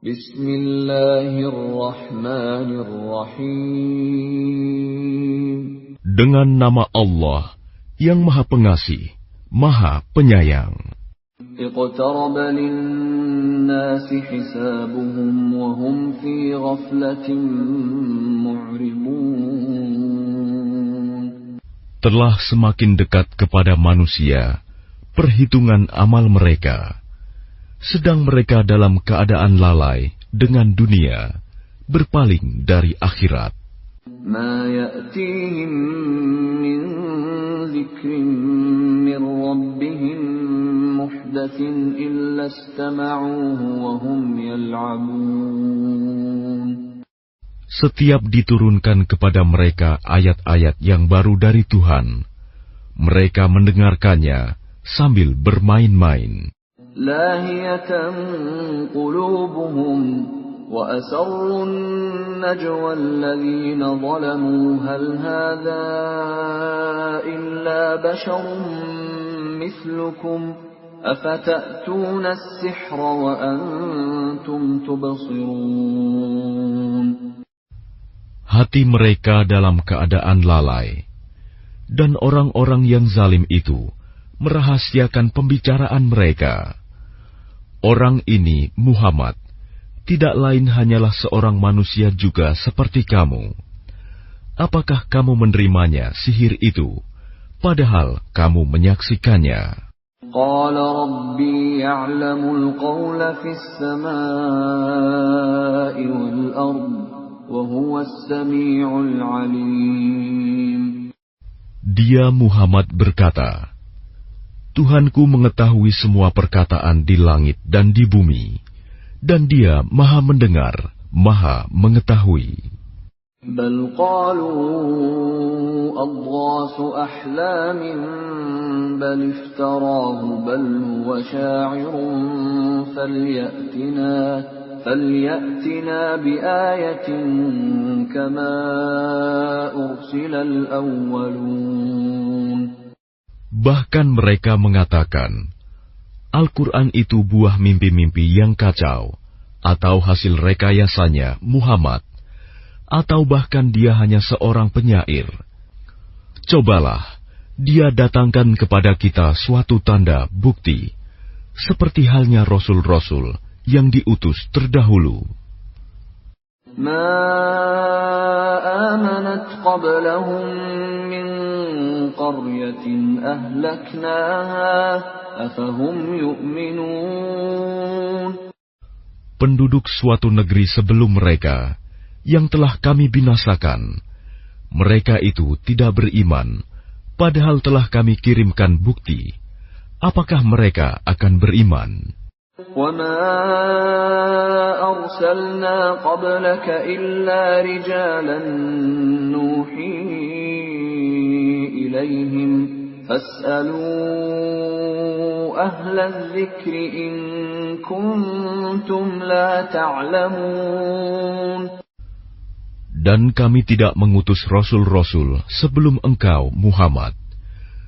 Bismillahirrahmanirrahim. Dengan nama Allah yang Maha Pengasih, Maha Penyayang. Iqtaraba lin-nasi hisabuhum wa hum fi ghaflatin mu'ridun. Telah semakin dekat kepada manusia perhitungan amal mereka, sedang mereka dalam keadaan lalai dengan dunia, berpaling dari akhirat. Ma ya'tihim min dzikrin min rabbihim muhdatsin illa istama'uhu wa hum yal'abun. Setiap diturunkan kepada mereka ayat-ayat yang baru dari Tuhan, mereka mendengarkannya sambil bermain-main. Lahiyatan qulubuhum wa asarrun najwa alladhina zalamu hal hadha illa basharun mithlukum afata'tuna as-sihra wa antum tubsirun. Hati mereka dalam keadaan lalai, dan orang-orang yang zalim itu merahasiakan pembicaraan mereka. Orang ini, Muhammad, tidak lain hanyalah seorang manusia juga seperti kamu. Apakah kamu menerimanya sihir itu, padahal kamu menyaksikannya? Qala Rabbi ya'lamul qawla fis samaa'i wal ard, wa huwas sami'ul 'alim. Dia Muhammad berkata, Tuhanku mengetahui semua perkataan di langit dan di bumi, dan Dia Maha Mendengar, Maha Mengetahui. Bal qalu adghasu ahlamin bal iftarahu bal huwa sya'irun falyatina biayatin kama ursilal awwalun. Bahkan mereka mengatakan, Al-Quran itu buah mimpi-mimpi yang kacau, atau hasil rekayasanya Muhammad, atau bahkan dia hanya seorang penyair. Cobalah, dia datangkan kepada kita suatu tanda bukti, seperti halnya Rasul-Rasul yang diutus terdahulu. Ma amanat qablahum min qaryatin ahlaknaha afahum yu'minun. Penduduk suatu negeri sebelum mereka yang telah kami binasakan, mereka itu tidak beriman, padahal telah kami kirimkan bukti. Apakah mereka akan beriman? وَمَا أَرْسَلْنَا قَبْلَكَ إِلَّا رِجَالًا نُوحِي إِلَيْهِمْ فَاسْأَلُوا أَهْلَ الذِّكْرِ إِن كُنتُمْ لَا تَعْلَمُونَ. Dan kami tidak mengutus rasul-rasul sebelum engkau, Muhammad,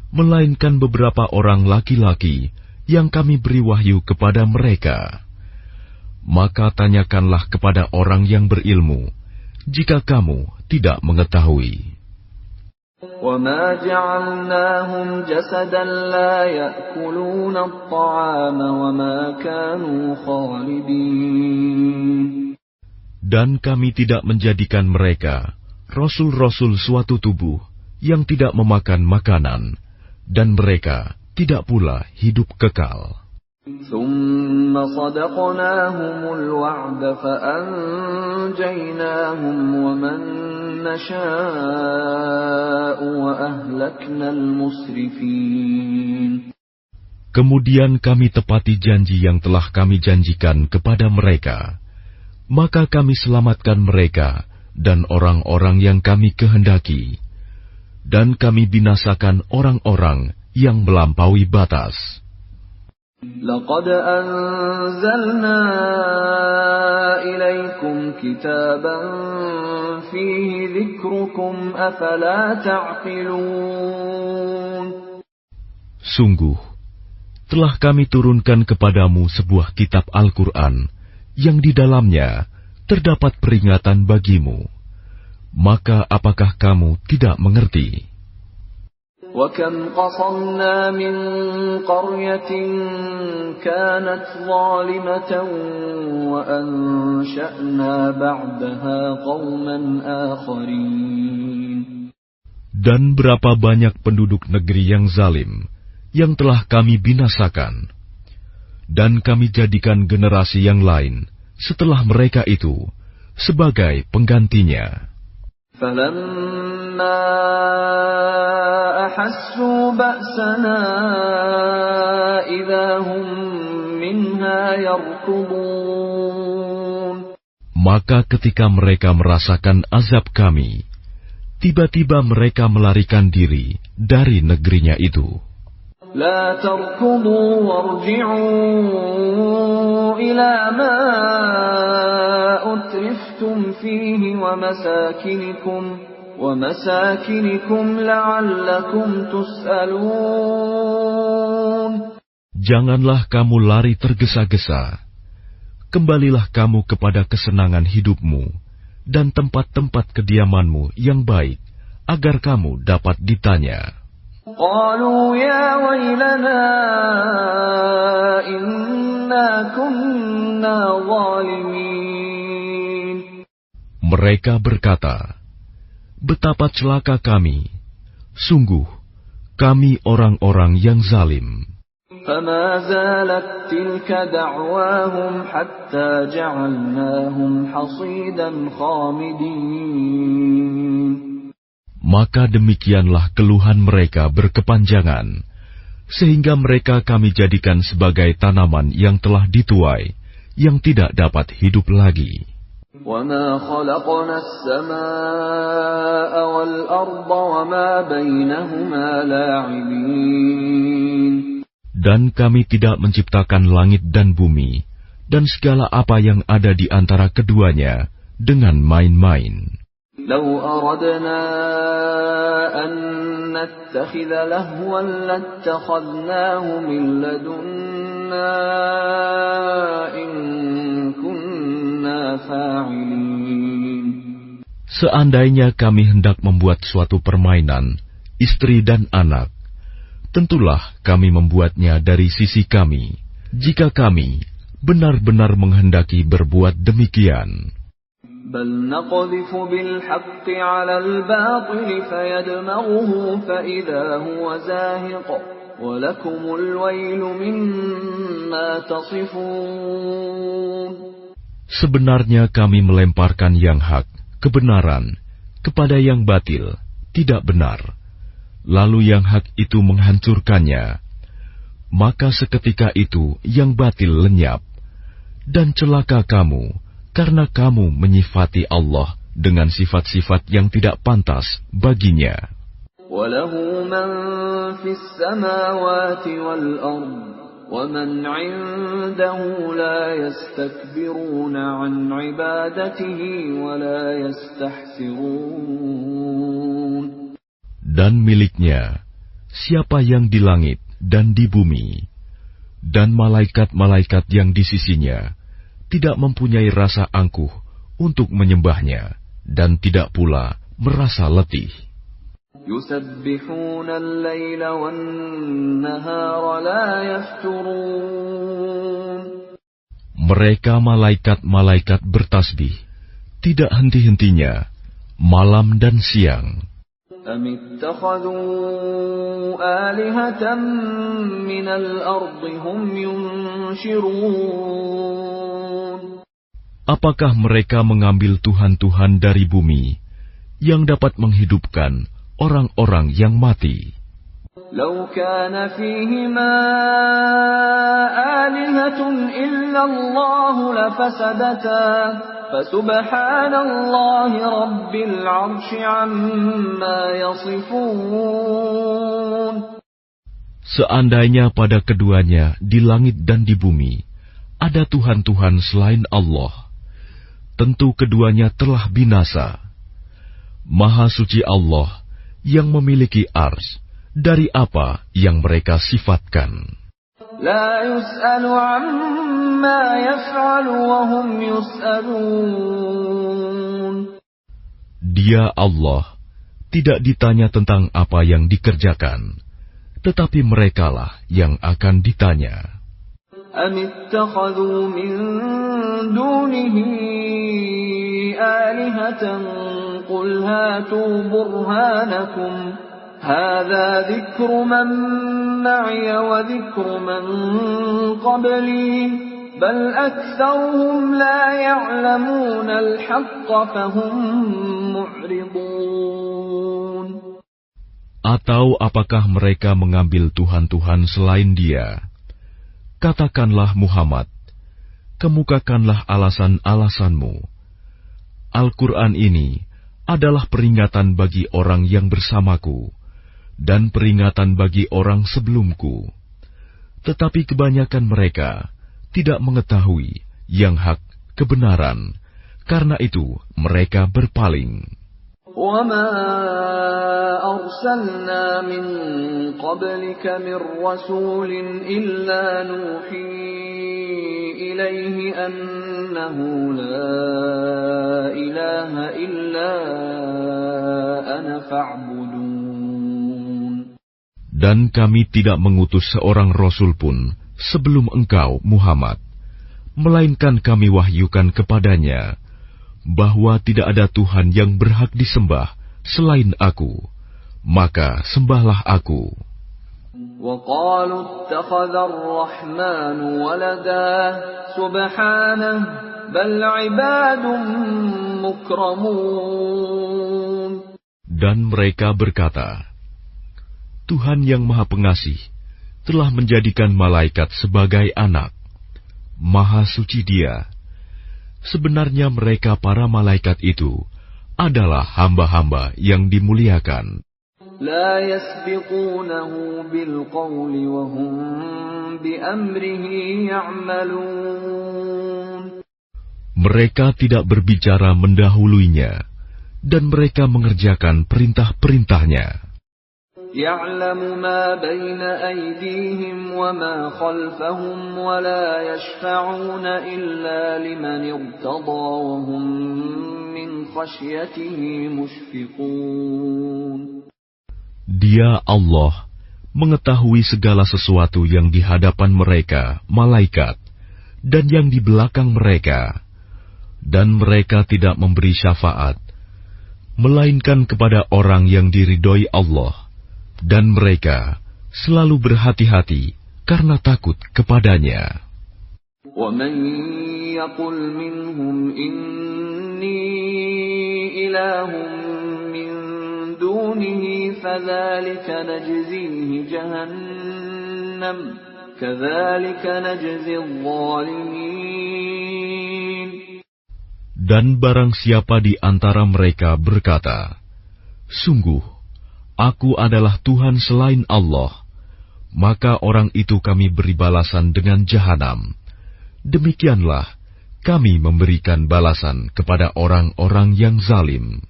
melainkan beberapa orang laki-laki yang kami beri wahyu kepada mereka. Maka tanyakanlah kepada orang yang berilmu, jika kamu tidak mengetahui. وَمَا جَعَلْنَاهُمْ جَسَدًا لَا يَأْكُلُونَ الطَّعَامَ وَمَا كَانُوا خَالِدِينَ. Dan kami tidak menjadikan mereka rasul-rasul suatu tubuh yang tidak memakan makanan, dan mereka tidak pula hidup kekal. ثُمَّ صَدَقْنَاهُمُ الْوَعْدَ فَأَنْجَيْنَاهُمْ وَمَنْ نَشَاءُ وَأَهْلَكْنَا الْمُسْرِفِينَ. Kemudian kami tepati janji yang telah kami janjikan kepada mereka, maka kami selamatkan mereka dan orang-orang yang kami kehendaki, dan kami binasakan orang-orang yang melampaui batas. لَقَدْ أَنزَلْنَا إِلَيْكُمْ كِتَابًا فِيهِ ذِكْرُكُمْ أَفَلَا تَعْقِلُونَ. Sungguh, telah kami turunkan kepadamu sebuah kitab Al-Quran yang di dalamnya terdapat peringatan bagimu. Maka apakah kamu tidak mengerti? وَكَمْ قَصَمْنَا مِنْ قَرْيَةٍ كَانَتْ ظَالِمَةً وَأَنْشَأْنَا بَعْدَهَا قَوْمًا آخَرِينَ. Dan berapa banyak penduduk negeri yang zalim yang telah kami binasakan, dan kami jadikan generasi yang lain setelah mereka itu sebagai penggantinya. فَلَمَّا أَحَسُّوا بَأْسَنَا إِذَا هُمْ مِنْهَا يَرْكُضُونَ. Maka ketika mereka merasakan azab kami, tiba-tiba mereka melarikan diri dari negerinya itu. لَا تَرْكُضُوا وَارْجِعُوا إِلَى مَا أُتْرِفْتُمْ فِيهِ وَمَسَاكِنِكُمْ لَعَلَّكُمْ تُسْأَلُونَ. Janganlah kamu lari tergesa-gesa. Kembalilah kamu kepada kesenangan hidupmu dan tempat-tempat kediamanmu yang baik, agar kamu dapat ditanya. قالوا يا ويلنا إنا كنا ظالمين. Mereka berkata, betapa celaka kami, sungguh kami orang-orang yang zalim. فما زالت تلك دعواهم حتى جعلناهم حصيدا خامدين. Maka demikianlah keluhan mereka berkepanjangan, sehingga mereka kami jadikan sebagai tanaman yang telah dituai, yang tidak dapat hidup lagi. وَمَا خَلَقْنَا السَّمَاءَ وَالْأَرْضَ وَمَا بَيْنَهُمَا لَاعِبِينَ. Dan kami tidak menciptakan langit dan bumi, dan segala apa yang ada di antara keduanya, dengan main-main. لو أردنا أن نتخذ لهوا لاتخذناه من لدنا إن كنا فاعلين. Seandainya kami hendak membuat suatu permainan, istri dan anak, tentulah kami membuatnya dari sisi kami, jika kami benar-benar menghendaki berbuat demikian. بل نقذف بالحق على الباطل فيدمغه فإذا هو زاهق ولكم الويل مما تصفون. Sebenarnya kami melemparkan yang hak, kebenaran, kepada yang batil, tidak benar. Lalu yang hak itu menghancurkannya. Maka seketika itu yang batil lenyap. Dan celaka kamu, karena kamu menyifati Allah dengan sifat-sifat yang tidak pantas baginya. وَلَهُ مَنْ فِي السَّمَاوَاتِ وَالْأَرْضِ وَمَنْ عِنْدَهُ لَا يَسْتَكْبِرُونَ عَنْ عِبَادَتِهِ وَلَا يَسْتَحْسِرُونَ. Dan miliknya siapa yang di langit dan di bumi, dan malaikat-malaikat yang di sisinya tidak mempunyai rasa angkuh untuk menyembahnya, dan tidak pula merasa letih. يُسَبِّحُونَ اللَّيْلَ وَالنَّهَارَ لَا يَفْتُرُونَ. Mereka malaikat-malaikat bertasbih, tidak henti-hentinya, malam dan siang. أَمِ اتَّخَذُوا آلِهَةً مِّنَ الْأَرْضِ هُمْ يُنشِرُونَ. Apakah mereka mengambil tuhan-tuhan dari bumi yang dapat menghidupkan orang-orang yang mati? لَوْ كَانَ فِيهِمَا آلِهَةٌ إِلَّا اللَّهُ لَفَسَدَتَا فَسُبْحَانَ اللَّهِ رَبِّ الْعَرْشِ عَمَّا يَصِفُونَ. Seandainya pada keduanya di langit dan di bumi ada Tuhan-Tuhan selain Allah, tentu keduanya telah binasa. Maha suci Allah yang memiliki ars dari apa yang mereka sifatkan. لا يسأل عما يفعل وهم يسألون. Dia Allah tidak ditanya tentang apa yang dikerjakan, tetapi merekalah yang akan ditanya. أم اتخذوا من دونه آلهة قل هاتوا برهانكم هذا ذكر من معي وذكر من قبلي بل أكثرهم لا يعلمون الحق فهم معرضون. Atau apakah mereka mengambil Tuhan-Tuhan selain Dia? Katakanlah Muhammad, kemukakanlah alasan-alasanmu. Al-Quran ini adalah peringatan bagi orang yang bersamaku, dan peringatan bagi orang sebelumku. Tetapi kebanyakan mereka tidak mengetahui yang hak kebenaran, karena itu mereka berpaling. وَمَا أَرْسَلْنَا مِن قَبْلِكَ مِن رَّسُولٍ إِلَّا نُوحِي إِلَيْهِ أَنَّهُ لَا إِلَٰهَ إِلَّا أَنَا فَاعْبُدُونِ. Dan kami tidak mengutus seorang rasul pun sebelum engkau, Muhammad, melainkan kami wahyukan kepadanya bahwa tidak ada Tuhan yang berhak disembah selain Aku, maka sembahlah Aku. وَقَالُوا اتَّخَذَ الرَّحْمَنُ وَلَدًا سُبْحَانَهُ بَلْ عِبَادٌ مُكْرَمُونَ. Dan mereka berkata, Tuhan yang Maha Pengasih telah menjadikan malaikat sebagai anak. Maha suci Dia. Sebenarnya mereka para malaikat itu adalah hamba-hamba yang dimuliakan. لا يسبقونه بالقول وهم بأمره يعملون. Mereka tidak berbicara mendahuluinya, dan mereka mengerjakan perintah-perintahnya. يعلم ما بين أيديهم وما خلفهم ولا يشفعون إلا لمن ارتضى وهم من خشيته مشفقون. Dia Allah mengetahui segala sesuatu yang di hadapan mereka, malaikat, dan yang di belakang mereka, dan mereka tidak memberi syafaat, melainkan kepada orang yang diridhoi Allah. Dan mereka selalu berhati-hati karena takut kepadanya. وَمَن يَقُلْ مِنْهُمْ إِنِّي إِلَٰهٌ مِّن دُونِهِ فَذَٰلِكَ نَجْزِيهِ جَهَنَّمَ كَذَٰلِكَ نَجْزِي الظَّالِمِينَ. Dan barang siapa di antara mereka berkata, Sungguh, Aku adalah Tuhan selain Allah, maka orang itu kami beri balasan dengan jahanam. Demikianlah kami memberikan balasan kepada orang-orang yang zalim.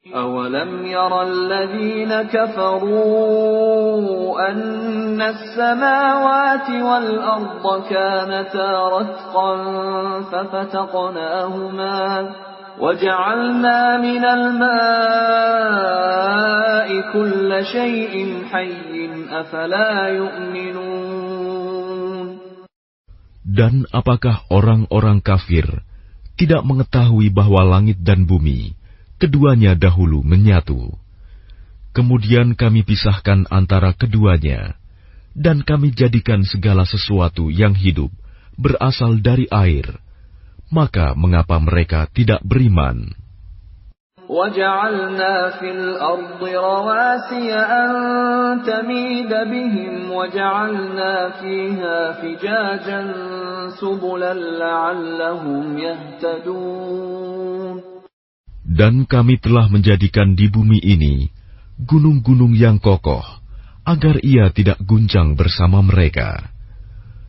أَوَلَمْ يَرَ الَّذِينَ كَفَرُوا أَنَّ السَّمَاوَاتِ وَالْأَرْضَ كَانَتَا رَتْقًا فَفَتَقْنَاهُمَا وَجَعَلْنَا مِنَ الْمَاءِ كُلَّ شَيْءٍ حَيٍّ أَفَلَا يُؤْمِنُونَ. Dan apakah orang-orang kafir tidak mengetahui bahwa langit dan bumi keduanya dahulu menyatu? Kemudian kami pisahkan antara keduanya, dan kami jadikan segala sesuatu yang hidup berasal dari air. Maka mengapa mereka tidak beriman? وَجَعَلْنَا فِي الْأَرْضِ رَوَاسِيَ أَن تَمِيدَ بِهِمْ وَجَعَلْنَا فِيهَا فِجَاجًا سُبُلًا لَّعَلَّهُمْ يَهْتَدُونَ. Dan kami telah menjadikan di bumi ini gunung-gunung yang kokoh, agar ia tidak guncang bersama mereka.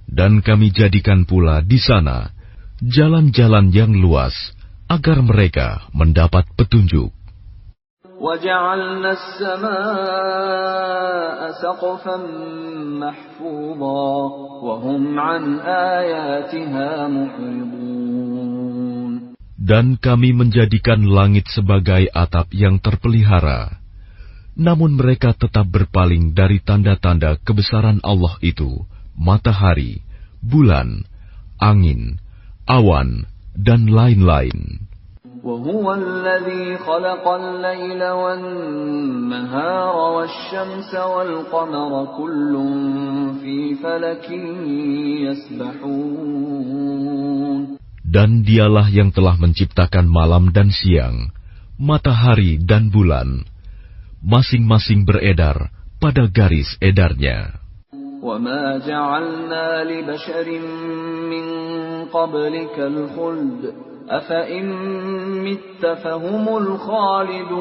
Dan kami jadikan pula di sana jalan-jalan yang luas, agar mereka mendapat petunjuk. وَجَعَلْنَا السَّمَاءَ سَقْفًا مَحْفُوظًا وَهُمْ عَنْ آيَاتِهَا مُعْرِضُونَ. Dan kami menjadikan langit sebagai atap yang terpelihara. Namun mereka tetap berpaling dari tanda-tanda kebesaran Allah itu, matahari, bulan, angin, awan, dan lain-lain. وَهُوَ الَّذِي خَلَقَ اللَّيْلَ وَالنَّهَارَ وَالشَّمْسَ وَالْقَمَرَ كُلٌّ فِي فَلَكٍ يَسْبَحُونَ. Dan dialah yang telah menciptakan malam dan siang, matahari dan bulan, masing-masing beredar pada garis edarnya. وَمَا جَعَلْنَا لِبَشَرٍ مِّن قَبْلِكَ الْخُلْدَ أَفَإِن مِّتَّ فَهُمُ الْخَالِدُونَ.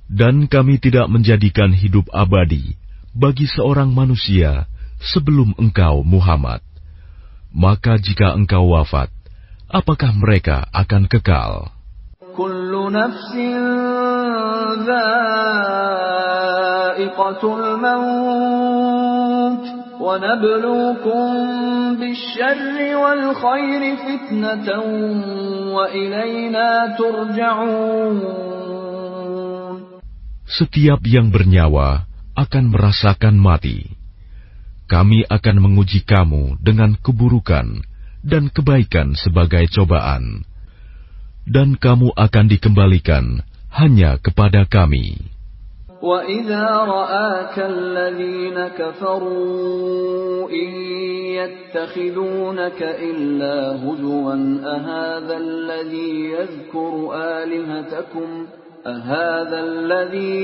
Dan kami tidak menjadikan hidup abadi bagi seorang manusia sebelum engkau, Muhammad. Maka jika engkau wafat, apakah mereka akan kekal? Kullu nafsin dha'iqatul maut wa nabluukum bisyarri wal khairi fitnatan wa ilayna turja'un. Setiap yang bernyawa akan merasakan mati. Kami akan menguji kamu dengan keburukan dan kebaikan sebagai cobaan. Dan kamu akan dikembalikan hanya kepada kami. وَإِذَا رَآكَ الَّذِينَ كَفَرُوا إِن يَتَّخِذُونَكَ إِلَّا هُزُوًا أَهَذَا الَّذِي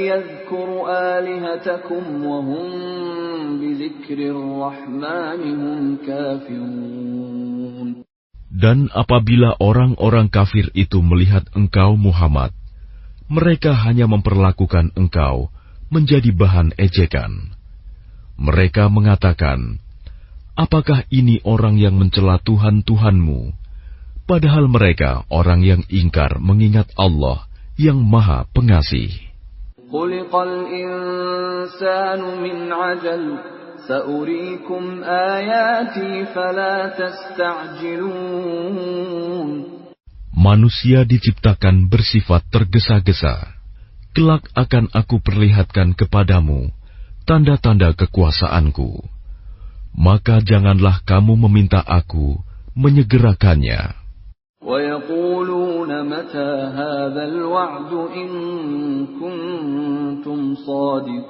يَذْكُرُ آلِهَتَكُمْ وَهُمْ بِذِكْرِ الرَّحْمَنِ هُمْ كَافِرُونَ. Dan apabila orang-orang kafir itu melihat engkau, Muhammad, mereka hanya memperlakukan engkau menjadi bahan ejekan. Mereka mengatakan, apakah ini orang yang mencela Tuhan-Tuhanmu? Padahal mereka orang yang ingkar mengingat Allah yang Maha Pengasih. Khuliqal insanu min ajal, sa'uriikum ayati fala tasta'jilun. Manusia diciptakan bersifat tergesa-gesa. Kelak akan aku perlihatkan kepadamu tanda-tanda kekuasaanku. Maka janganlah kamu meminta aku menyegerakannya. وَيَقُولُونَ مَتَى هَذَا الْوَعْدُ إِن كُنتُمْ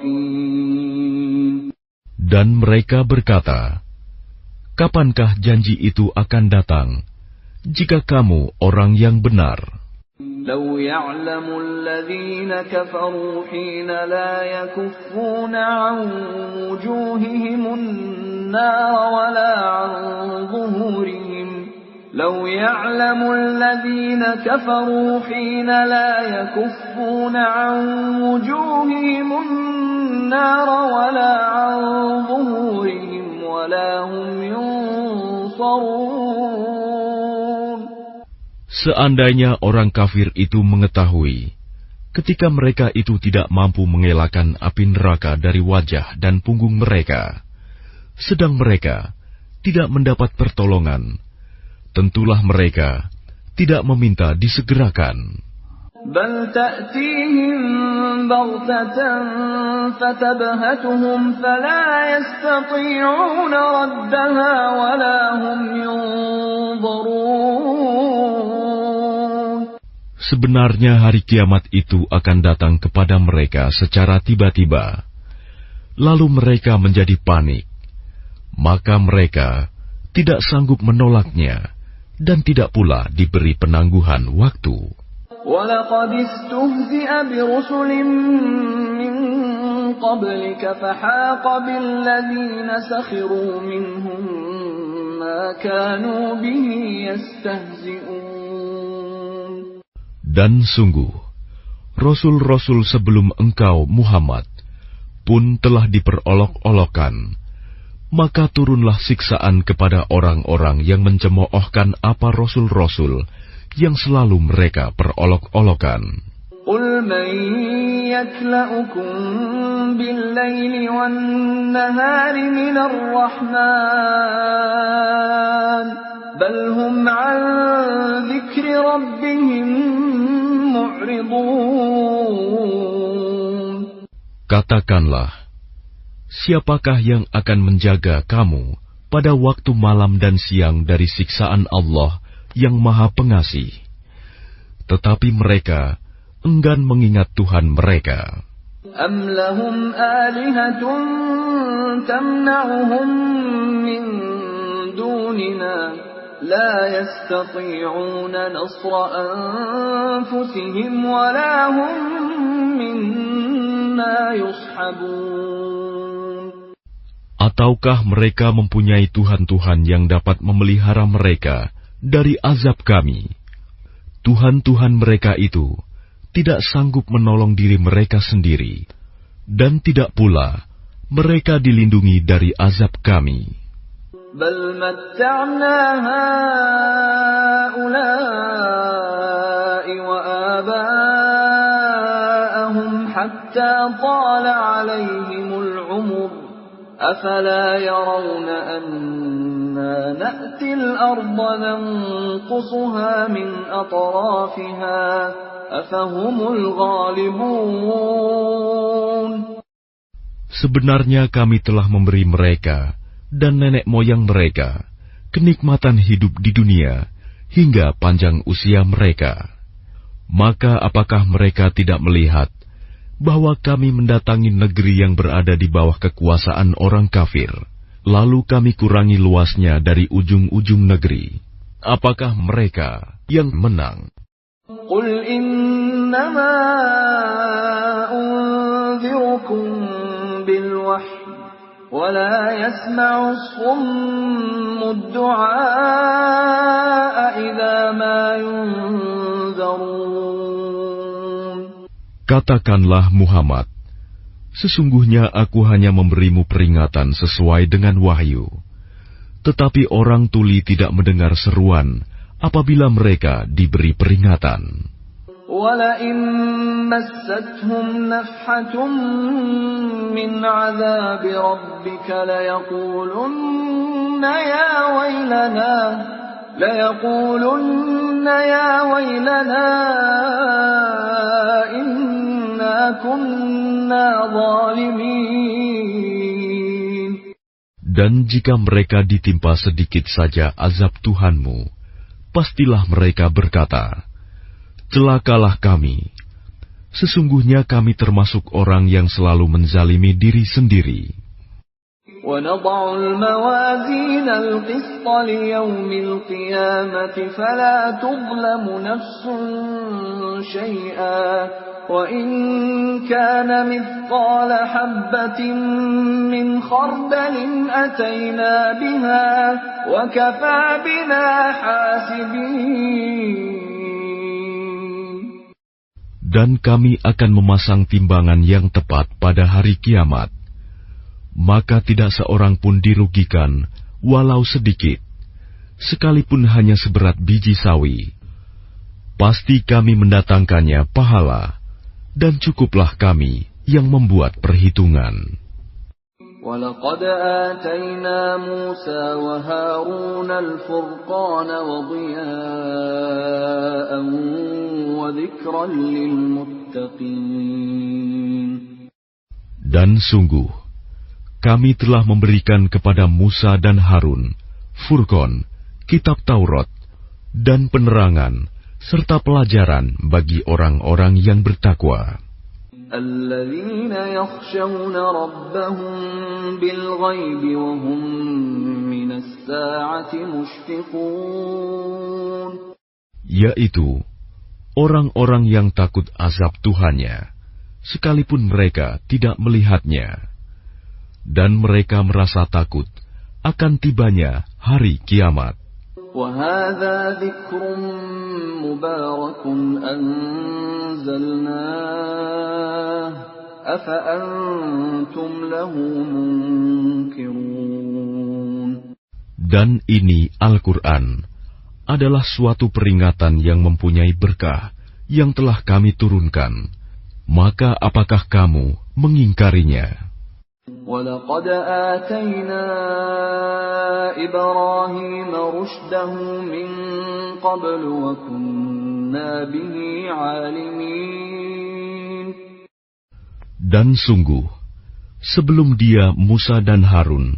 صَادِقِينَ. Dan mereka berkata, kapankah janji itu akan datang, jika kamu orang yang benar? لَوْ يَعْلَمُ الَّذِينَ كَفَرُوا حِينَ لَا يَكُفُّونَ عَنْ وُجُوهِهِمُ النَّارَ وَلَا عَنْ ظُهُورِهِمْ لو يعلم الذين كفروا حين لا يكفون عن وجوههم النار ولا عن ظهورهم ولا هم ينصرون. Seandainya orang kafir itu mengetahui, ketika mereka itu tidak mampu mengelakkan api neraka dari wajah dan punggung mereka, sedang mereka tidak mendapat pertolongan, tentulah mereka tidak meminta disegerakan. Bal ta'tihim baghtatan fatabhatuhum fala yastati'una raddaha wala hum yunzarun. Sebenarnya hari kiamat itu akan datang kepada mereka secara tiba-tiba. Lalu mereka menjadi panik. Maka mereka tidak sanggup menolaknya dan tidak pula diberi penangguhan waktu. وَلَقَدِ اسْتُهْزِئَ بِرُسُلٍ مِّن قَبْلِكَ فَحَاقَ بِالَّذِينَ سَخِرُوا مِنْهُم مَّا كَانُوا بِهِ يَسْتَهْزِئُونَ. Dan sungguh, Rasul-Rasul sebelum engkau, Muhammad, pun telah diperolok-olokkan. Maka turunlah siksaan kepada orang-orang yang mencemoohkan apa Rasul-Rasul yang selalu mereka perolok-olokan. قُلْ مَنْ يَكْلَؤُكُمْ بِاللَّيْلِ وَالنَّهَارِ مِنَ الرَّحْمَنِ بَلْ هُمْ عَنْ ذِكْرِ رَبِّهِمْ مُعْرِضُونَ. Katakanlah, siapakah yang akan menjaga kamu pada waktu malam dan siang dari siksaan Allah yang Maha Pengasih? Tetapi mereka enggan mengingat Tuhan mereka. أَمْ لَهُمْ آلِهَةٌ تَمْنَعُهُمْ مِنْ دُونِنَا لَا يَسْتَطِيعُونَ نَصْرَ أَنفُسِهِمْ وَلَا هُمْ مِنَّا يُصْحَبُونَ. Ataukah mereka mempunyai Tuhan-Tuhan yang dapat memelihara mereka dari azab kami? Tuhan-Tuhan mereka itu tidak sanggup menolong diri mereka sendiri, dan tidak pula mereka dilindungi dari azab kami. بَلْ مَتَّعْنَا هَؤُلَاءِ وَآبَاءَهُمْ حَتَّى طَالَ عَلَيْهِمُ الْعُمُرُ أَفَلَا يَرَوْنَ أَنَّا نَأْتِي الْأَرْضَ نَنقُصُهَا مِنْ أَطْرَافِهَا أَفَهُمُ الْغَالِبُونَ. Sebenarnya kami telah memberi mereka dan nenek moyang mereka kenikmatan hidup di dunia hingga panjang usia mereka. Maka apakah mereka tidak melihat bahwa kami mendatangi negeri yang berada di bawah kekuasaan orang kafir, lalu kami kurangi luasnya dari ujung-ujung negeri? Apakah mereka yang menang? قُلْ إِنَّمَا أُنذِرُكُم بِالْوَحْيِ وَلَا يَسْمَعُ الصُّمُّ الدُّعَاءَ إِذَا مَا يُنذَرُونَ. Katakanlah Muhammad, sesungguhnya aku hanya memberimu peringatan sesuai dengan wahyu. Tetapi orang tuli tidak mendengar seruan apabila mereka diberi peringatan. وَلَئِن مَّسَّتْهُمْ نَفْحَةٌ مِّنْ عَذَابِ رَبِّكَ لَيَقُولُنَّ يَا وَيْلَنَا إِنَّا كُنَّا ظَالِمِينَ. Dan jika mereka ditimpa sedikit saja azab Tuhanmu, pastilah mereka berkata, celakalah kami. Sesungguhnya kami termasuk orang yang selalu menzalimi diri sendiri. وَنَضَعُ الْمَوَازِينَ الْقِسْطَ لِيَوْمِ الْقِيَامَةِ فَلَا تُظْلَمُ نَفْسٌ شَيْئًا وَإِنْ كَانَ مِثْقَالَ حَبَّةٍ مِّنْ خَرْدَلٍ أَتَيْنَا بِهَا وَكَفَى بِنَا حَاسِبِينَ. Dan kami akan memasang timbangan yang tepat pada hari kiamat. Maka tidak seorang pun dirugikan, walau sedikit, sekalipun hanya seberat biji sawi. Pasti kami mendatangkannya pahala, dan cukuplah kami yang membuat perhitungan. وَلَقَدْ آتَيْنَا مُوسَى وَهَارُونَ الْفُرْقَانَ وَضِيَاءً وَذِكْرًا لِلْمُتَّقِينَ. Dan sungguh, kami telah memberikan kepada Musa dan Harun Furqan, kitab Taurat, dan penerangan, serta pelajaran bagi orang-orang yang bertakwa. الَّذِينَ يَخْشَوْنَ رَبَّهُم بِالْغَيْبِ وَهُم مِّنَ السَّاعَةِ مُشْفِقُونَ. Yaitu orang-orang yang takut azab Tuhannya, sekalipun mereka tidak melihatnya. Dan mereka merasa takut akan tibanya hari kiamat. وَهَذَا ذِكْرٌ مُبَارَكٌ أَنزَلْنَاهُ أَفَأَنْتُمْ لَهُ مُنْكِرُونَ. Dan ini Al-Quran adalah suatu peringatan yang mempunyai berkah yang telah kami turunkan, maka apakah kamu mengingkarinya? وَلَقَدْ آتَيْنَا إِبْرَاهِيمَ رُشْدَهُ مِنْ قَبْلُ وَكُنَّا بِهِ عَالِمِينَ. Dan sungguh, sebelum dia Musa dan Harun,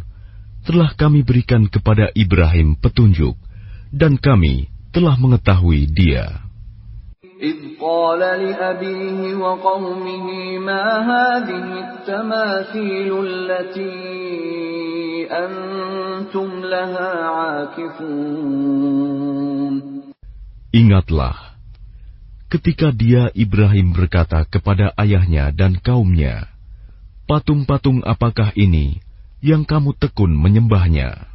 telah kami berikan kepada Ibrahim petunjuk, dan kami telah mengetahui dia. إِذْ قَالَ لِأَبِيهِ وَقَوْمِهِ مَا هَذِهِ التَّمَاثِيلُ الَّتِي أَنْتُمْ لَهَا عَاكِفُونَ. Ingatlah, ketika dia Ibrahim berkata kepada ayahnya dan kaumnya, patung-patung apakah ini yang kamu tekun menyembahnya?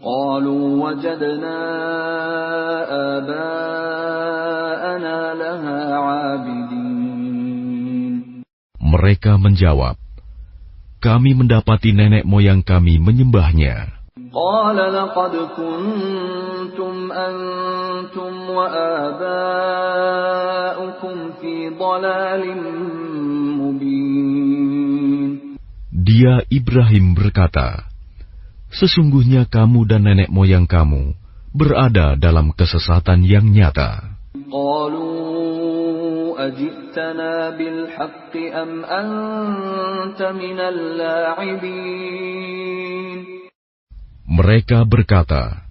قَالُوا وَجَدْنَا آبَاءَنَا لَهَا عَابِدِينَ. Mereka menjawab, kami mendapati nenek moyang kami menyembahnya. قَالَ لَقَدْ كُنْتُمْ أَنْتُمْ وَآبَاؤُكُمْ فِي ضَلَالٍ مُبِينٍ. Dia Ibrahim berkata, sesungguhnya kamu dan nenek moyang kamu berada dalam kesesatan yang nyata. قَالُوا أَجِئْتَنَا بِالْحَقِّ أَمْ أَنْتَ مِنَ اللاعبين. Mereka berkata,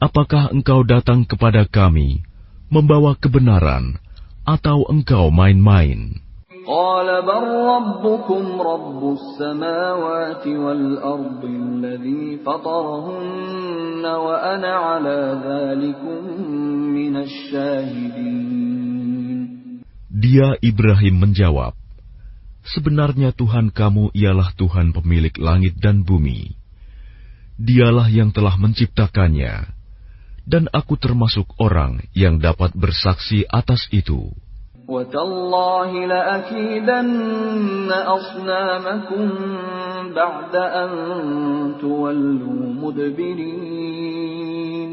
apakah engkau datang kepada kami membawa kebenaran atau engkau main-main? قَالَ بَلْ رَبُّكُمْ رَبُّ السَّمَاوَاتِ وَالْأَرْضِ الَّذِي فَطَرَهُنَّ وَأَنَا عَلَى ذَلِكُمْ مِنَ الشَّاهِدِينَ. Dia Ibrahim menjawab, sebenarnya Tuhan kamu ialah Tuhan pemilik langit dan bumi. Dialah yang telah menciptakannya, dan aku termasuk orang yang dapat bersaksi atas itu. وَتَاللَّهِ لَأَكِيدَنَّ أَصْنَامَكُمْ بَعْدَ أَن تُوَلُّوا مُدْبِرِينَ.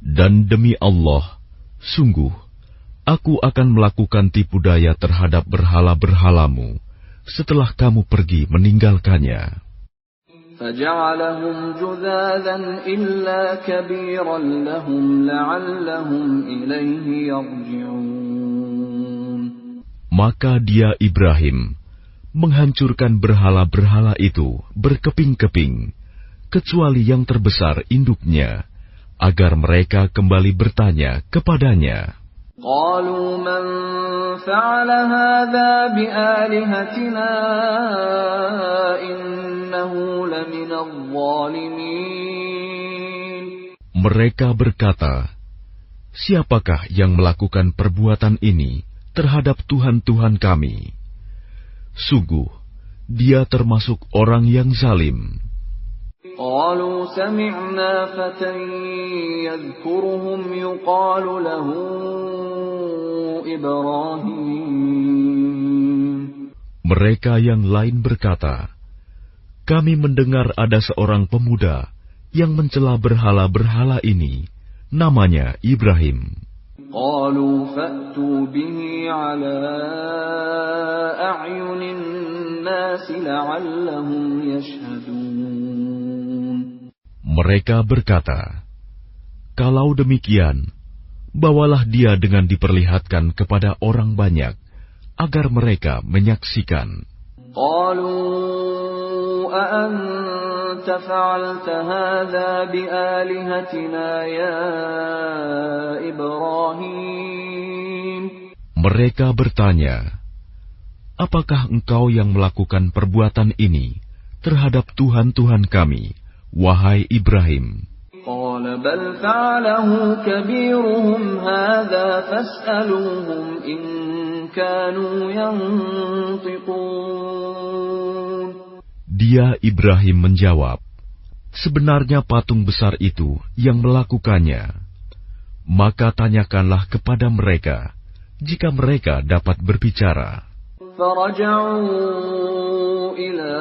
Dan demi Allah, sungguh, aku akan melakukan tipu daya terhadap berhala-berhalamu setelah kamu pergi meninggalkannya. فَجَعَلَهُمْ جُذَاذًا إِلَّا كَبِيرًا لَهُمْ لَعَلَّهُمْ إِلَيْهِ يَرْجِعُونَ. Maka dia Ibrahim menghancurkan berhala-berhala itu berkeping-keping, kecuali yang terbesar induknya, agar mereka kembali bertanya kepadanya. قَالُوا مَنْ فَعَلَ هَذَا بِآلِهَتِنَا إِنَّهُ لَمِنَ الظَّالِمِينَ. Mereka berkata, siapakah yang melakukan perbuatan ini terhadap Tuhan-Tuhan kami? Sungguh, dia termasuk orang yang zalim. قَالُوا سَمِعْنَا فَتًى يَذْكُرُهُمْ يُقَالُ لَهُ إِبْرَاهِيمُ. Mereka yang lain berkata, kami mendengar ada seorang pemuda yang mencela berhala-berhala ini, namanya Ibrahim. قَالُوا فَأْتُوا بِهِ عَلَىٰ أَعْيُنِ النَّاسِ لَعَلَّهُمْ يَشْهَدُونَ. Mereka berkata, kalau demikian, bawalah dia dengan diperlihatkan kepada orang banyak, agar mereka menyaksikan. قَالُوا أَأَنْتَ فَعَلْتَ هَذَا بِآلِهَتِنَا يَا إِبْرَاهِيمُ. Mereka bertanya, apakah engkau yang melakukan perbuatan ini terhadap Tuhan-Tuhan kami, wahai Ibrahim? قَالَ بَلْ فَعَلَهُ كَبِيرُهُمْ هَذَا فَاسْأَلُوهُمْ إِن كَانُوا يَنطِقُونَ. Dia Ibrahim menjawab, sebenarnya patung besar itu yang melakukannya. Maka tanyakanlah kepada mereka, jika mereka dapat berbicara. فَرَجَعُوا إِلَىٰ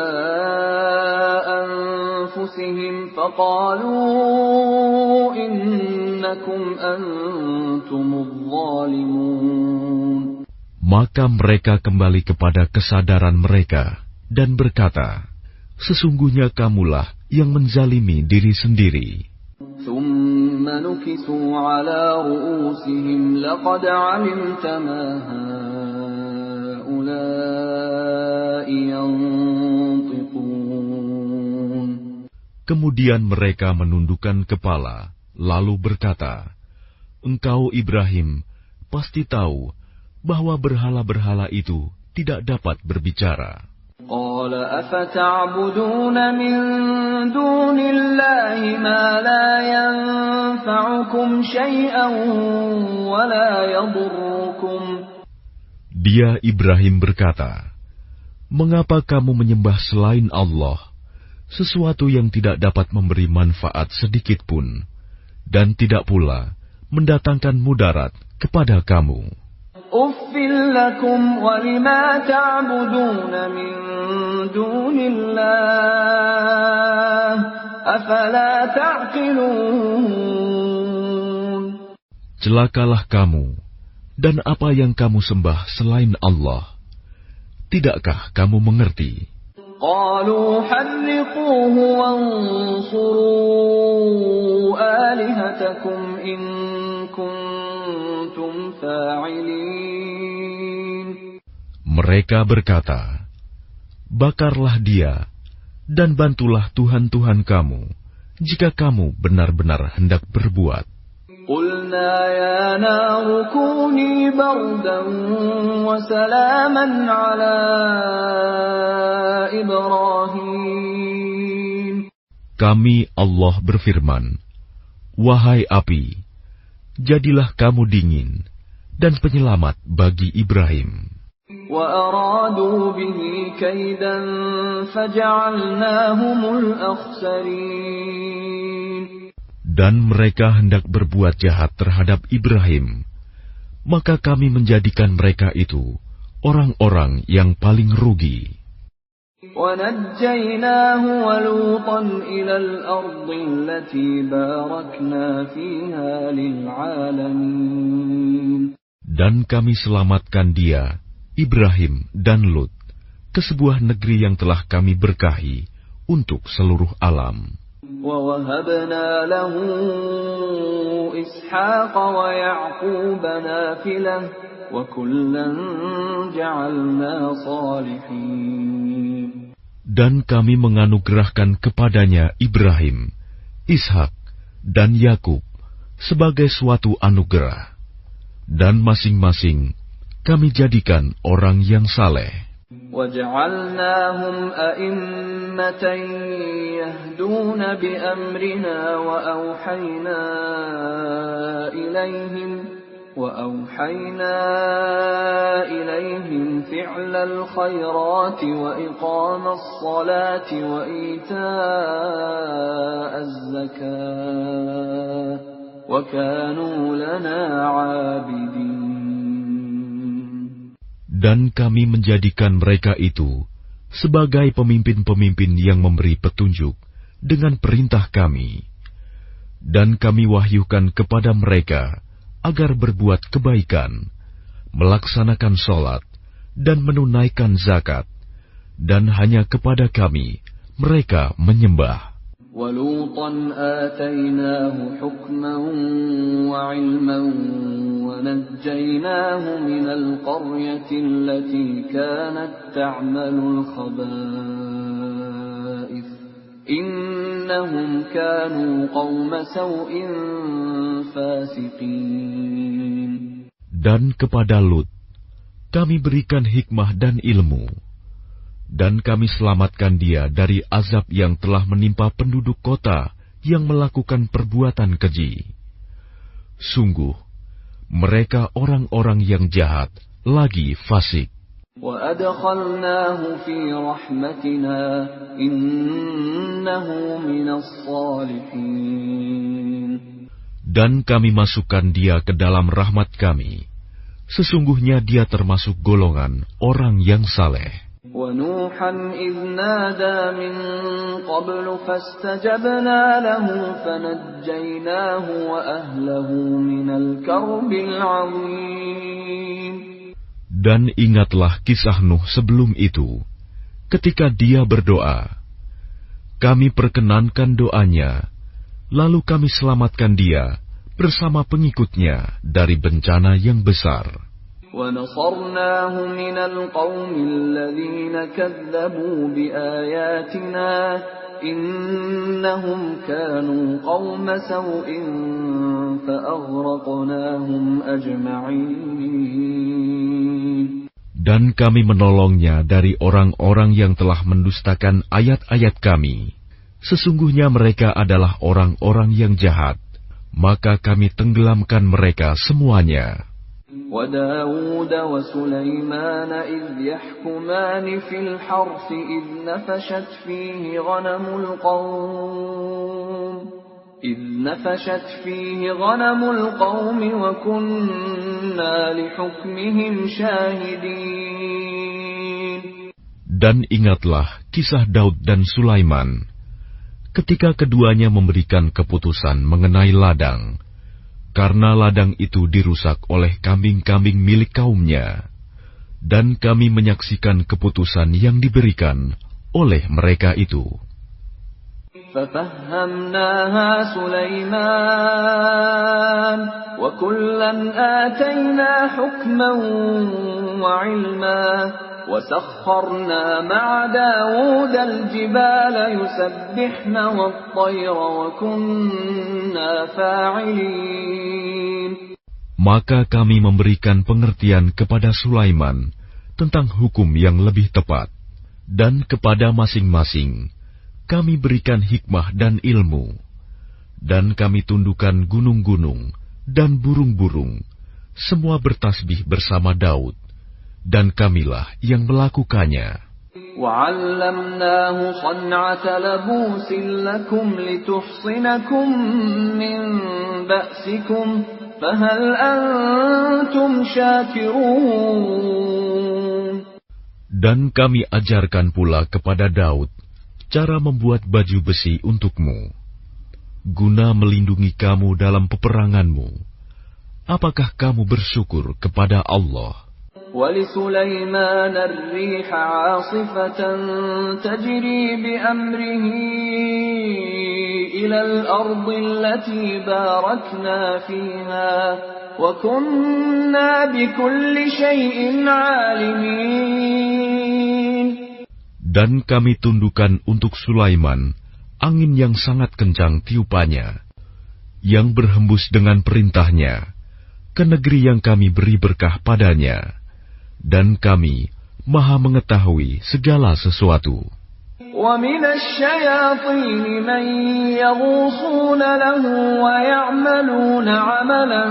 أَنفُسِهِمْ فَقَالُوا إِنَّكُمْ إنكم أنتم الظالمون. Maka mereka kembali kepada kesadaran mereka dan berkata, sesungguhnya kamulah yang menzalimi diri sendiri. ثم نكسوا على رؤوسهم لقد علمت ما هؤلاء ينطقون. Kemudian mereka menundukkan kepala, lalu berkata, engkau Ibrahim pasti tahu bahwa berhala-berhala itu tidak dapat berbicara. قال أفتعبدون من دون الله ما لا ينفعكم شيئا ولا يضركم. Dia Ibrahim berkata, mengapa kamu menyembah selain Allah sesuatu yang tidak dapat memberi manfaat sedikit pun dan tidak pula mendatangkan mudarat kepada kamu? Uffil lakum wa lima ta'buduna min dunillah afala ta'qilun. Celakalah kamu dan apa yang kamu sembah selain Allah. Tidakkah kamu mengerti? Qalu harriquhu wansuru alihatakum in kuntum fa'ilin. Mereka berkata, bakarlah dia dan bantulah Tuhan-Tuhan kamu jika kamu benar-benar hendak berbuat. Qulna ya naru kuni bardan wa salaman ala Ibrahim. Kami Allah berfirman, wahai api, jadilah kamu dingin dan penyelamat bagi Ibrahim. Wa aradu bihi kaidan faja'alnahumul akhsarin. Dan mereka hendak berbuat jahat terhadap Ibrahim, maka kami menjadikan mereka itu orang-orang yang paling rugi. وَنَجَّيْنَاهُ وَلُوطًا إِلَى الْأَرْضِ الَّتِي بَارَكْنَا فِيهَا لِلْعَالَمِينَ. Dan kami selamatkan dia, Ibrahim dan Lut, ke sebuah negeri yang telah kami berkahi untuk seluruh alam. وَوَهَبْنَا لَهُ إِسْحَاقَ وَيَعْقُوبَ نَافِلَةً وَكُلًّا جَعَلْنَا صَالِحِينَ. Dan kami menganugerahkan kepadanya Ibrahim, Ishak, dan Yakub sebagai suatu anugerah, dan masing-masing kami jadikan orang yang saleh. وَجَعَلْنَاهُمْ أَئِمَّةً يَهْدُونَ بِأَمْرِنَا وَأَوْحَيْنَا إِلَيْهِمْ فِعْلَ الْخَيْرَاتِ وَإِقَامَ الصَّلَاةِ وَإِيتَاءَ الزَّكَاةِ وَكَانُوا لَنَا عَابِدِينَ. Dan kami menjadikan mereka itu sebagai pemimpin-pemimpin yang memberi petunjuk dengan perintah kami. Dan kami wahyukan kepada mereka agar berbuat kebaikan, melaksanakan sholat, dan menunaikan zakat. Dan hanya kepada kami mereka menyembah. وَلُوطًا آتَيْنَاهُ حُكْمًا وَعِلْمًا وَنَجَّيْنَاهُ مِنَ الْقَرْيَةِ الَّتِي كَانَتْ تَعْمَلُ الْخَبَائِثَ إِنَّهُمْ كَانُوا قَوْمَ سَوْءٍ فَاسِقِينَ. Dan kepada Lut kami berikan hikmah dan ilmu, dan kami selamatkan dia dari azab yang telah menimpa penduduk kota yang melakukan perbuatan keji. Sungguh, mereka orang-orang yang jahat lagi fasik. وَأَدْخَلْنَاهُ فِي رَحْمَتِنَا إِنَّهُ مِنَ الصَّالِحِينَ. Dan kami masukkan dia ke dalam rahmat kami. Sesungguhnya dia termasuk golongan orang yang saleh. وَنُوحًا إِذْ نَادَى مِن قَبْلُ فَاسْتَجَبْنَا لَهُ فَنَجَّيْنَاهُ وَأَهْلَهُ مِنَ الْكَرْبِ الْعَظِيمِ. Dan ingatlah kisah Nuh sebelum itu, ketika dia berdoa. Kami perkenankan doanya, lalu kami selamatkan dia bersama pengikutnya dari bencana yang besar. وَنَصَرْنَاهُ مِنَ الْقَوْمِ الَّذِينَ كَذَّبُوا بِآيَاتِنَا إِنَّهُمْ كَانُوا قَوْمَ سَوْءٍ فَأَغْرَقْنَاهُمْ أَجْمَعِينَ. Dan kami menolongnya dari orang-orang yang telah mendustakan ayat-ayat kami. Sesungguhnya mereka adalah orang-orang yang jahat, maka kami tenggelamkan mereka semuanya. وَدَاوُودَ وَسُلَيْمَانَ إِذْ يَحْكُمَانِ فِي الْحَرْثِ إِذْ نَفَشَتْ فِيهِ غَنَمُ الْقَوْمِ وَكُنَّا لِحُكْمِهِمْ شَاهِدِينَ. Dan ingatlah kisah Daud dan Sulaiman, ketika keduanya memberikan keputusan mengenai ladang, karena ladang itu dirusak oleh kambing-kambing milik kaumnya, dan kami menyaksikan keputusan yang diberikan oleh mereka itu. فَفَهَّمْنَاهَا سُلَيْمَانَ وَكُلًّا آتَيْنَا حُكْمًا وَعِلْمًا وَسَخَّرْنَا مَعَ دَاوُودَ الْجِبَالَ يُسَبِّحْنَ وَالطَّيْرَ وَكُنَّا فَاعِلِينَ. Maka kami memberikan pengertian kepada Sulaiman tentang hukum yang lebih tepat, dan kepada masing-masing kami berikan hikmah dan ilmu, dan kami tundukkan gunung-gunung dan burung-burung, semua bertasbih bersama Daud, dan kamilah yang melakukannya. وَعَلَّمْنَاهُ صَنْعَةَ لَبُوسٍ لَكُمْ لِتُحْصِنَكُمْ مِنْ بَأْسِكُمْ فَهَلْ أَنْتُمْ شَاكِرُونَ. Dan kami ajarkan pula kepada Daud cara membuat baju besi untukmu, guna melindungi kamu dalam peperanganmu. Apakah kamu bersyukur kepada Allah? وَلِسُلَيْمَانَ الرِّيحَ عَاصِفَةً تَجْرِي بِأَمْرِهِ إِلَى الْأَرْضِ الَّتِي بَارَكْنَا فِيهَا وَكُنَّا بِكُلِّ شَيْءٍ عَالِمِينَ. Dan kami tundukkan untuk Sulaiman angin yang sangat kencang tiupannya, yang berhembus dengan perintahnya ke negeri yang kami beri berkah padanya, dan kami Maha mengetahui segala sesuatu. وَمِنَ الشَّيَاطِينِ مَن يَغُوصُونَ لَهُ وَيَعْمَلُونَ عَمَلًا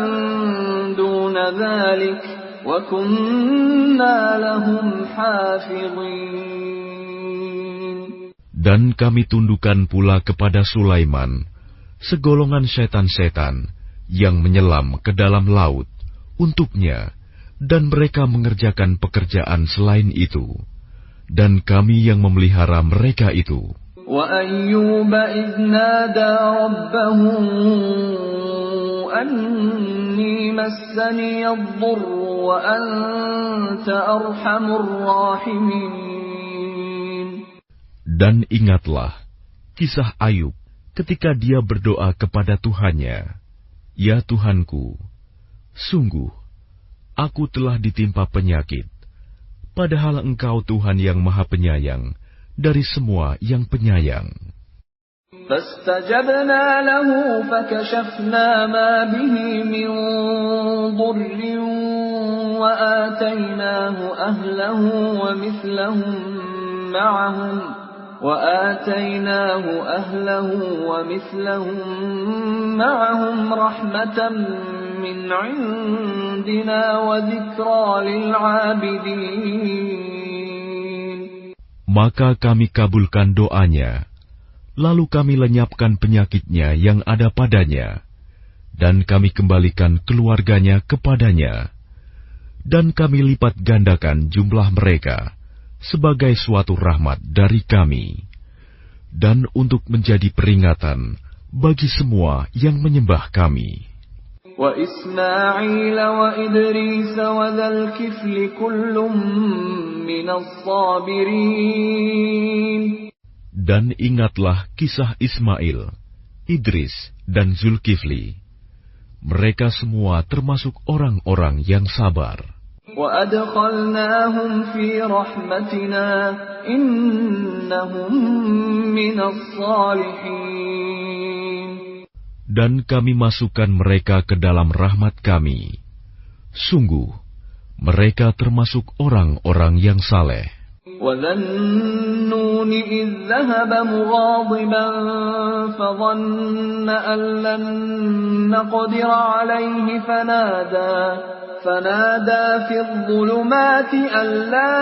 دُونَ ذَلِكَ وَكُنَّا لَهُمْ حَافِظِينَ. Dan kami tundukkan pula kepada Sulaiman segolongan setan-setan yang menyelam ke dalam laut untuknya, dan mereka mengerjakan pekerjaan selain itu, dan kami yang memelihara mereka itu. وَأَيُّوبَ إِذْ نَادَى رَبَّهُ أَنِّي مَسَّنِيَ الضُّرُّ وَأَنْتَ أَرْحَمُ الرَّاحِمِينَ. Dan ingatlah kisah Ayub ketika dia berdoa kepada Tuhannya, "Ya Tuhanku, sungguh aku telah ditimpa penyakit, padahal Engkau Tuhan yang Maha Penyayang dari semua yang penyayang." فَاسْتَجَبْنَا لَهُ فَكَشَفْنَا مَا بِهِ مِنْ ضُرٍّ وَآتَيْنَاهُ أَهْلَهُ وَمِثْلَهُمْ مَعَهُمْ رَحْمَةً مِنْ عِنْدِنَا وَذِكْرَى لِلْعَابِدِينَ. Maka kami kabulkan doanya, lalu kami lenyapkan penyakitnya yang ada padanya, dan kami kembalikan keluarganya kepadanya, dan kami lipat gandakan jumlah mereka sebagai suatu rahmat dari kami, dan untuk menjadi peringatan bagi semua yang menyembah kami. وإسماعيل وإدريس وذا الكفل كل من الصابرين. Dan ingatlah kisah Ismail, Idris, dan Zulkifli. Mereka semua termasuk orang-orang yang sabar. وأدخلناهم في رحمتنا إنهم من الصالحين. Dan kami masukkan mereka ke dalam rahmat kami. Sungguh, mereka termasuk orang-orang yang saleh. وَذَا النُّونِ إِذ ذَهَبَ مُغَاضِبًا فَظَنَّ أَن لَّن نَّقْدِرَ عَلَيْهِ فنادى في الظلمات أن لا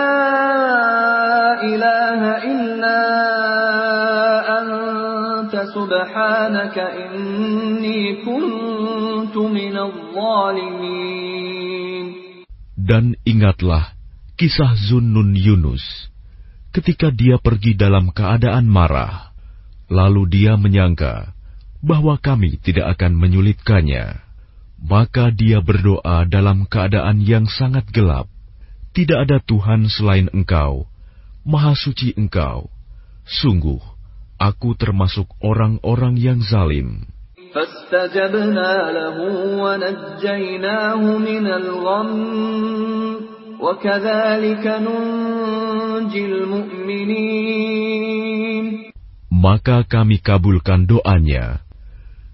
إله إلا أنت سبحانك إني كنت من الظالمين. Dan ingatlah kisah Zunnun Yunus, ketika dia pergi dalam keadaan marah, lalu dia menyangka bahwa kami tidak akan menyulitkannya. Maka dia berdoa dalam keadaan yang sangat gelap. Tidak ada Tuhan selain Engkau, Maha Suci Engkau. Sungguh, aku termasuk orang-orang yang zalim. فاستجبنا له ونجيناه من الغم وكذلك ننجي المؤمنين. Maka kami kabulkan doanya,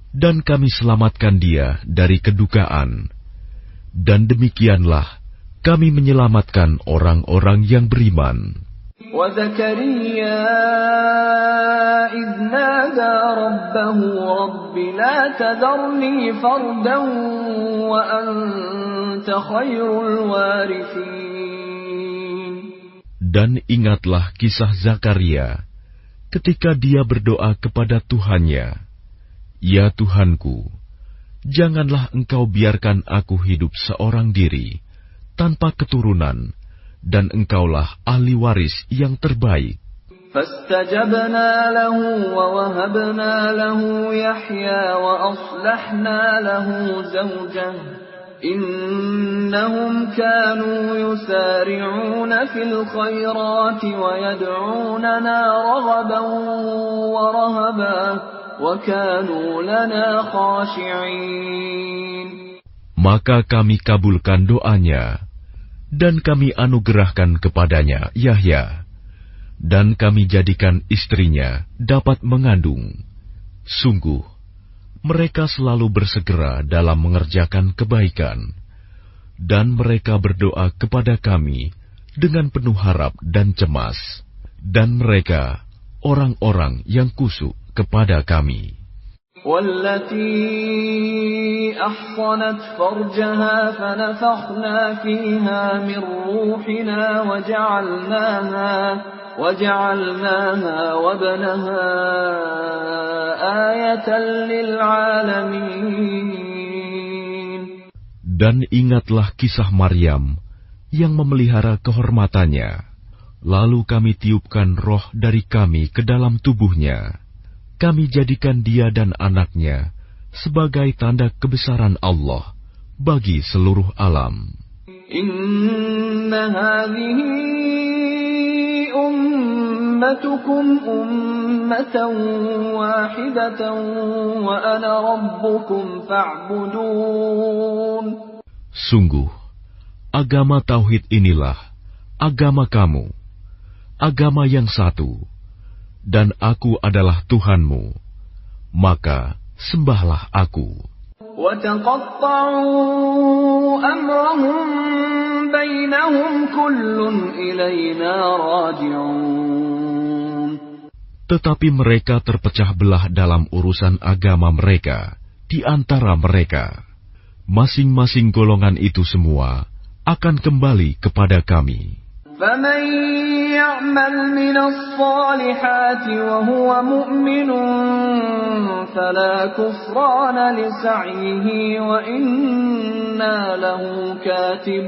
dan kami selamatkan dia dari kedukaan. Dan demikianlah kami menyelamatkan orang-orang yang beriman. وَزَكَرِيَّا إِذْ نَادَى رَبَّهُ رَبِّ لَا تَذَرْنِي فَرْدًا وَأَنْتَ خَيْرُ الْوَارِثِينَ. Dan ingatlah kisah Zakaria ketika dia berdoa kepada Tuhannya, "Ya Tuhanku, janganlah Engkau biarkan aku hidup seorang diri, tanpa keturunan, dan Engkaulah ahli waris yang terbaik." فَاسْتَجَبْنَا لَهُ وَوَهَبْنَا لَهُ يَحْيَى وَأَصْلَحْنَا لَهُ زَوْجَهُ إِنَّهُمْ كَانُوا يُسَارِعُونَ فِي الْخَيْرَاتِ وَيَدْعُونَنَا رَغَبًا وَرَهَبًا وَكَانُوا لَنَا خَاشِعِينَ. Maka kami kabulkan doanya, dan kami anugerahkan kepadanya Yahya, dan kami jadikan istrinya dapat mengandung. Sungguh, mereka selalu bersegera dalam mengerjakan kebaikan, dan mereka berdoa kepada kami dengan penuh harap dan cemas, dan mereka orang-orang yang kusuk kepada kami. وَالَّتِي أَحْصَنَتْ فَرْجَهَا فَنَفَخْنَا فِيهَا مِنْ رُوحِنَا وَجَعَلْنَاهَا وَابْنَهَا آيَةً لِلْعَالَمِينَ. Dan ingatlah kisah Maryam yang memelihara kehormatannya. Lalu kami tiupkan roh dari kami ke dalam tubuhnya. Kami jadikan dia dan anaknya sebagai tanda kebesaran Allah bagi seluruh alam. Inna hadhihi ummatukum ummatan wahidatan wa ana rabbukum fa'budun. Sungguh, agama tauhid inilah agama kamu, agama yang satu, dan aku adalah Tuhanmu, maka sembahlah aku. Tetapi mereka terpecah belah dalam urusan agama mereka di antara mereka. Masing-masing golongan itu semua akan kembali kepada kami. فَمَنْ يَعْمَلْ مِنَ الصَّالِحَاتِ وَهُوَ مُؤْمِنٌ فَلَا كُفْرَانَ لِسَعْيِهِ وَإِنَّا لَهُ كَاتِبُونَ.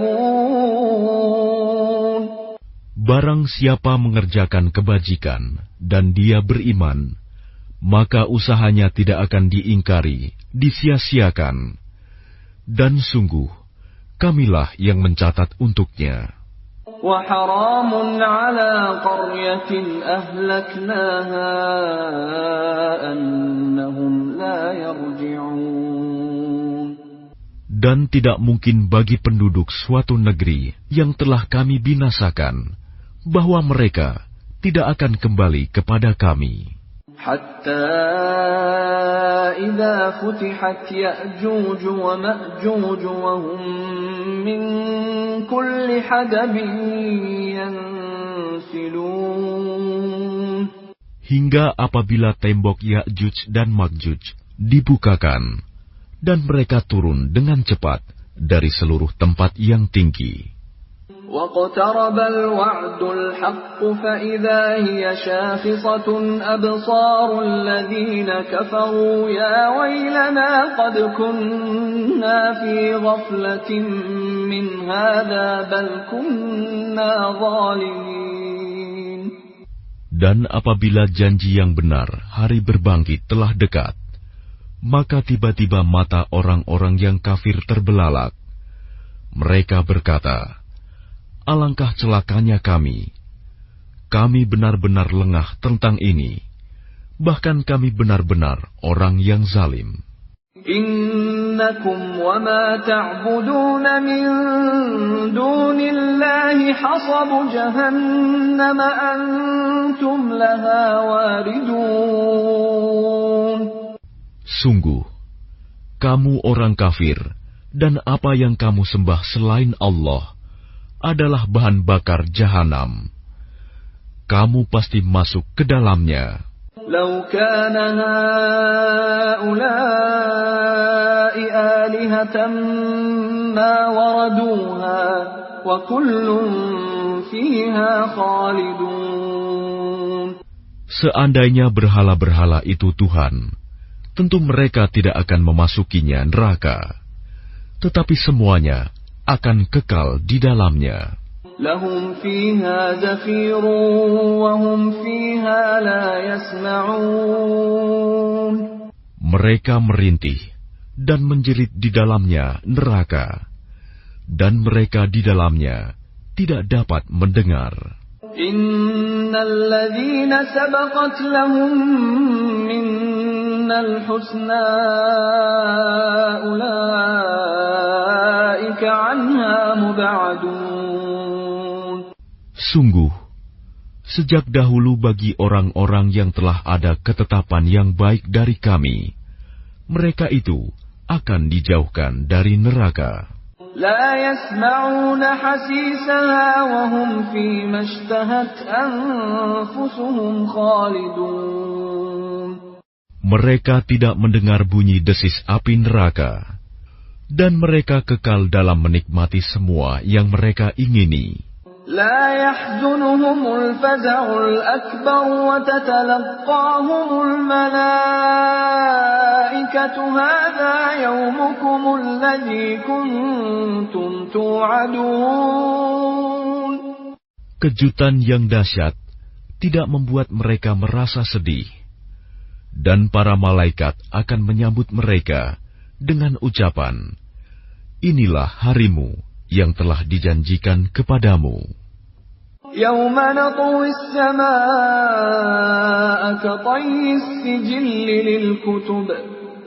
Barang siapa mengerjakan kebajikan dan dia beriman, maka usahanya tidak akan diingkari, disia-siakan. Dan sungguh, kamilah yang mencatat untuknya. وَحَرَامٌ عَلَى قَرْيَةٍ أَهْلَكْنَاهَا أَنَّهُمْ لَا يَرْجِعُونَ. Dan tidak mungkin bagi penduduk suatu negeri yang telah kami binasakan, bahwa mereka tidak akan kembali kepada kami. حَتَّى إِذَا فُتِحَتْ يَأْجُوجُ وَمَأْجُوجُ وَهُمْ مِنْ كُلِّ حَدَبٍ يَنْسِلُونَ. Hingga apabila tembok Ya'juj dan Ma'juj dibukakan, dan mereka turun dengan cepat dari seluruh tempat yang tinggi. وَاقْتَرَبَ الْوَعْدُ الْحَقُّ فَإِذَا هِيَ شَاخِصَةٌ أَبْصَارُ الَّذِينَ كَفَرُوا يَا وَيْلَنَا قَدْ كُنَّا فِي غَفْلَةٍ مِّنْ هَذَا بَلْ كُنَّا ظَالِمِينَ. Dan apabila janji yang benar, hari berbangkit telah dekat, maka tiba-tiba mata orang-orang yang kafir terbelalak. Mereka berkata, alangkah celakanya kami. Kami benar-benar lengah tentang ini. Bahkan kami benar-benar orang yang zalim. Innakum wa ma ta'budun min dunillahi hasabu jahannam antum laha waridun. Sungguh, kamu orang kafir, dan apa yang kamu sembah selain Allah adalah bahan bakar jahanam. Kamu pasti masuk ke dalamnya. Lau kana haula'i alihatan ma waraduha wa kullun fiha khalidun. Seandainya berhala-berhala itu Tuhan, tentu mereka tidak akan memasukinya neraka. Tetapi semuanya akan kekal di dalamnya. Lahum fiha zafirun wa hum fiha la yasma'un. Mereka merintih dan menjerit di dalamnya neraka, dan mereka di dalamnya tidak dapat mendengar. Innal ladzina sabaqat lahum minnal husna ulaika anha mub'adun. Sungguh, sejak dahulu bagi orang-orang yang telah ada ketetapan yang baik dari kami, mereka itu akan dijauhkan dari neraka. La yasma'una hasisaha wa hum fima ishtahat anfusuhum khalidun. Mereka tidak mendengar bunyi desis api neraka, dan mereka kekal dalam menikmati semua yang mereka ingini. لا يحزنهم الفزع الأكبر وتتلقاهم الملائكة هذا يومكم الذي كنتم توعدون. Kejutan yang dahsyat tidak membuat mereka merasa sedih, dan para malaikat akan menyambut mereka dengan ucapan, inilah harimu yang telah dijanjikan kepadamu. Yawma natwi as-samaa'a katayyi as-sijilli lil-kutub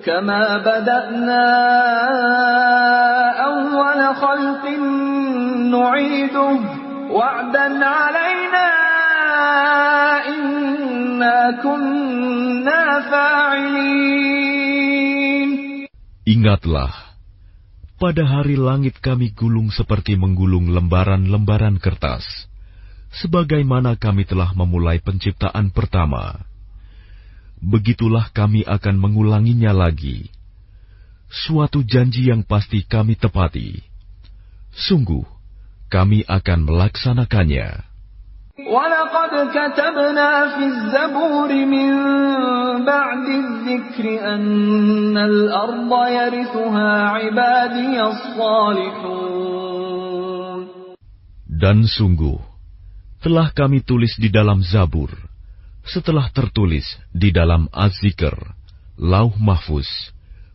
kama bada'na awwala khalqin nu'iduhu wa'dan 'alaina inna kunna fa'ilin. Ingatlah, pada hari langit kami gulung seperti menggulung lembaran-lembaran kertas, sebagaimana kami telah memulai penciptaan pertama. Begitulah kami akan mengulanginya lagi. Suatu janji yang pasti kami tepati. Sungguh, kami akan melaksanakannya. وَلَقَدْ كَتَبْنَا فِي الزَّبُورِ مِنْ بَعْدِ الذِّكْرِ أَنَّ الْأَرْضَ يَرِثُهَا عِبَادِيَ الصَّالِحُونَ. Dan sungguh, telah kami tulis di dalam Zabur, setelah tertulis di dalam Az-Zikr, Lauh Mahfuz,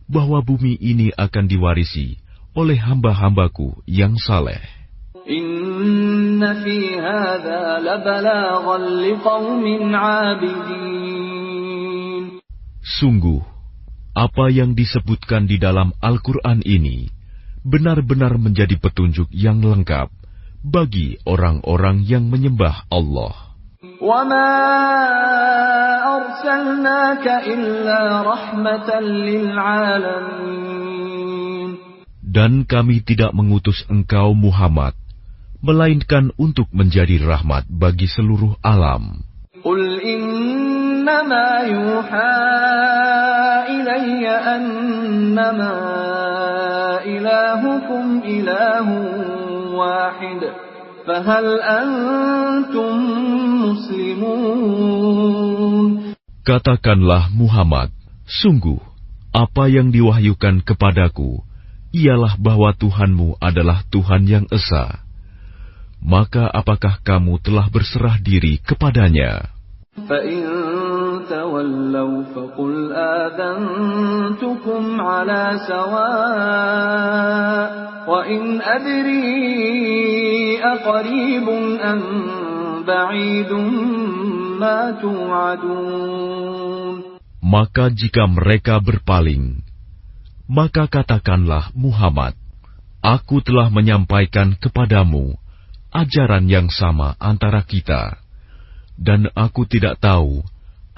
bahwa bumi ini akan diwarisi oleh hamba-hambaku yang saleh. Inna fi hadza labalaghan liqaumin 'abidin. Sungguh, apa yang disebutkan di dalam Al-Quran ini benar-benar menjadi petunjuk yang lengkap bagi orang-orang yang menyembah Allah. وَمَا أَرْسَلْنَاكَ إِلَّا رَحْمَةً لِلْعَالَمِينَ. Dan kami tidak mengutus engkau Muhammad, melainkan untuk menjadi rahmat bagi seluruh alam. قُلْ إِنَّمَا يُوحَى إِلَيَّ أَنَّمَا إِلَٰهُكُمْ إِلَٰهٌ واحد فهل أنتم مسلمون. Katakanlah Muhammad, sungguh apa yang diwahyukan kepadaku ialah bahwa Tuhanmu adalah Tuhan yang esa. Maka apakah kamu telah berserah diri kepadanya? فَإِن تَوَلَّوْا فَقُلْ آذَنْتُكُمْ عَلَى سَوَاءٍ وَإِنْ أَدْرِي أَقَرِيبٌ أَمْ بَعِيدٌ مَا تُوعَدُونَ. Maka jika mereka berpaling, maka katakanlah Muhammad, aku telah menyampaikan kepadamu ajaran yang sama antara kita, dan aku tidak tahu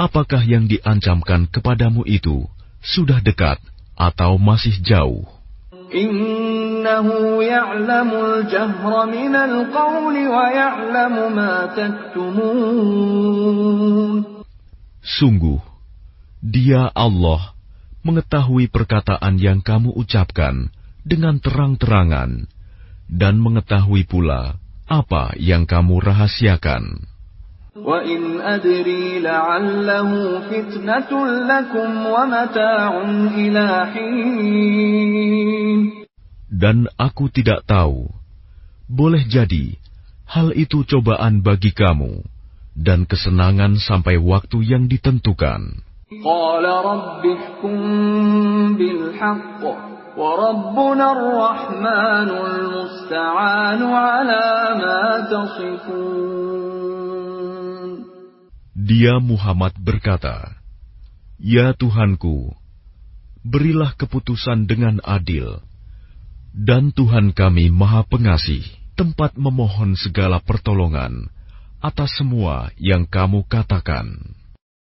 apakah yang diancamkan kepadamu itu sudah dekat atau masih jauh. Innahu ya'lamul jahra minal qawli wa ya'lamu ma taktumun. Sungguh, Dia Allah mengetahui perkataan yang kamu ucapkan dengan terang-terangan dan mengetahui pula apa yang kamu rahasiakan. Wa in adri la'allahu fitnatun lakum wa mata'un ila hin. Dan aku tidak tahu, boleh jadi hal itu cobaan bagi kamu dan kesenangan sampai waktu yang ditentukan. Qala rabbi ihkum bil haqq wa rabbuna ar-rahmanul musta'anu ala ma tasifun. Dia Muhammad berkata, Ya Tuhanku, berilah keputusan dengan adil, dan Tuhan kami Maha Pengasih, tempat memohon segala pertolongan atas semua yang kamu katakan.